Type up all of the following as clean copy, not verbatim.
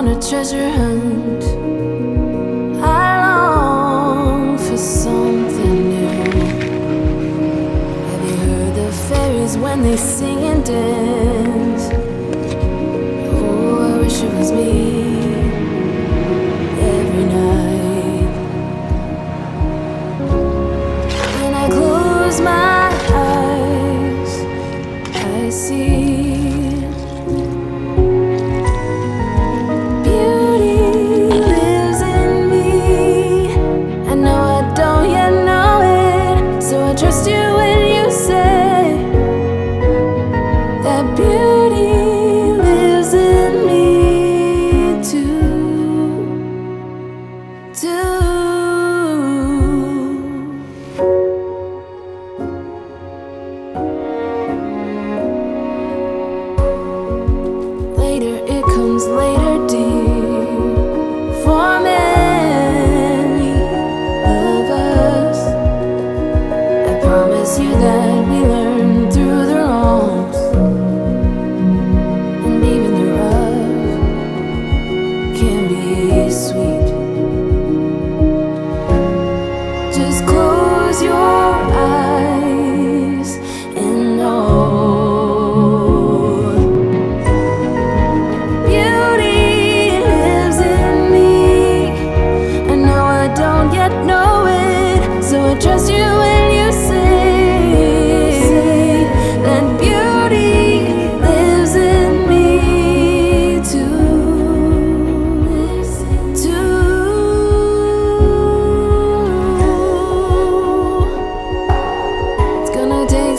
on a treasure hunt. I long for something new. Have you heard the fairies when they sing and dance? Oh, I wish it was me every night. When I close my eyes, I see trust you when you say that beauty lives in me too. Later it comes later, dear, for many of us. Promise you that we learn through the wrongs, and even the rough can be sweet. Just close your eyes and know beauty lives in me. I know I don't yet know it, so I trust you when you say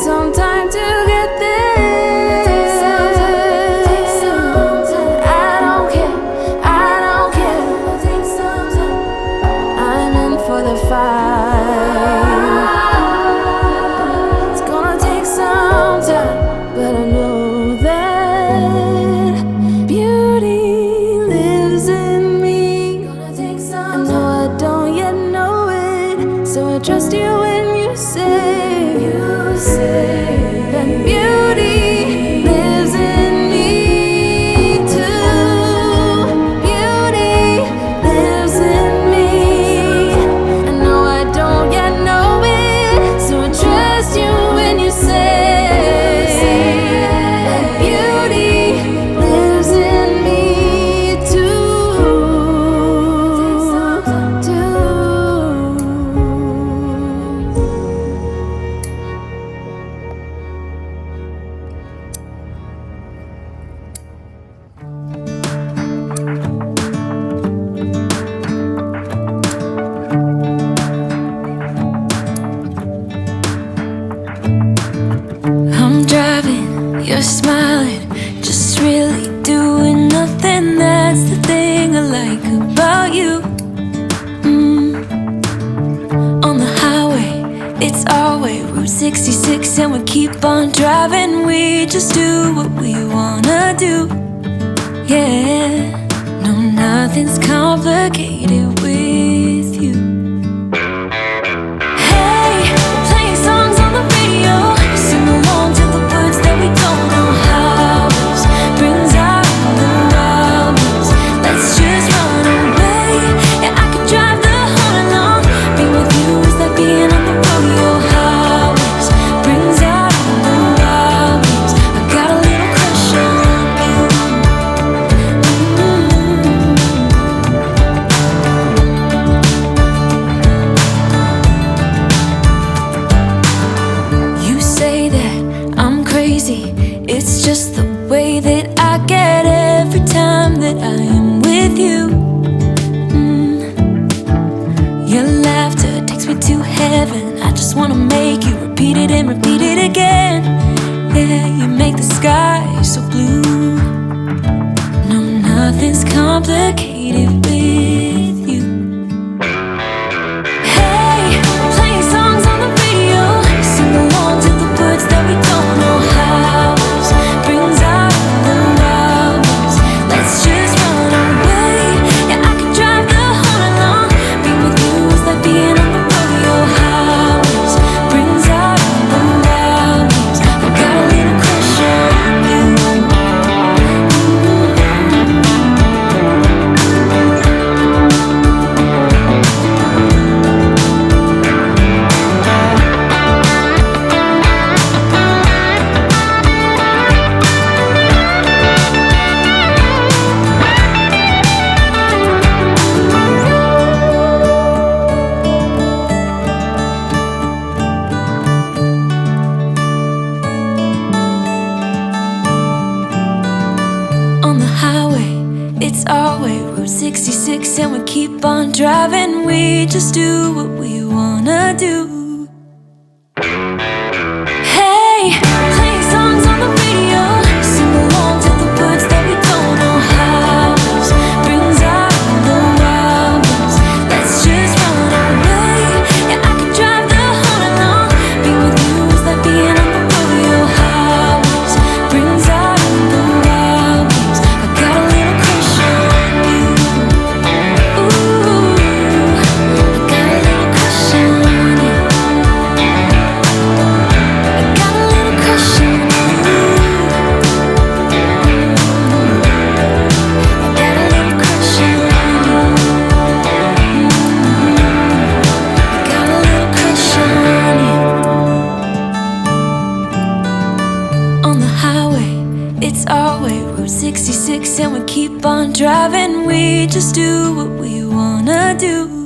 some time to get there. I don't care. I'm in for the fight. It's gonna take some time, but I know that beauty lives in me. I know I don't yet know it, so I trust you when you say that beauty lives in me too. Beauty lives in me. I know I don't yet know it, so I trust you when you say that beauty lives in me too. I'm driving, you're smiling, just really doing nothing. That's the thing I like about you. On the highway, it's our way, Route 66, and we keep on driving. We just do what we wanna do. Yeah, no, nothing's complicated with you. Hey, we're playing songs on the radio, sing along to the words that we don't know how. Brings out the wildness. Let's just run away. Yeah, I could drive the whole along. Being with you is like being on the rodeo highways. Brings out the wildness. I got a little crush on you. You say that I'm crazy. It's just the way that I get every time that I am with you. Your laughter takes me to heaven. I just wanna make you repeat it and repeat it again. Yeah, you make the sky so blue. No, nothing's complicated with you. Hey, we're playing songs on the radio, sing along to the words that we don't know how. Brings out the wildness. Let's just run away. Yeah, I could drive the whole along. Being with you is like being on the rodeo highways. Brings out the wildness. I got a little crush on you. and we keep on driving. We just do what we wanna do. Hey, playing songs on the radio, sing along to the words that we don't know how. Brings out the wild ones. Let's just run away. Yeah, I could drive the whole night long. Being with you is like being on the rodeo highways. Brings out the wild ones. I got a little crush on you. Ooh, I got a little crush on you. I got a little crush on you. I got a little crush on you. Got a little crush on you. On the highway, it's our way, Route 66, and we keep on driving. We just do what we wanna do.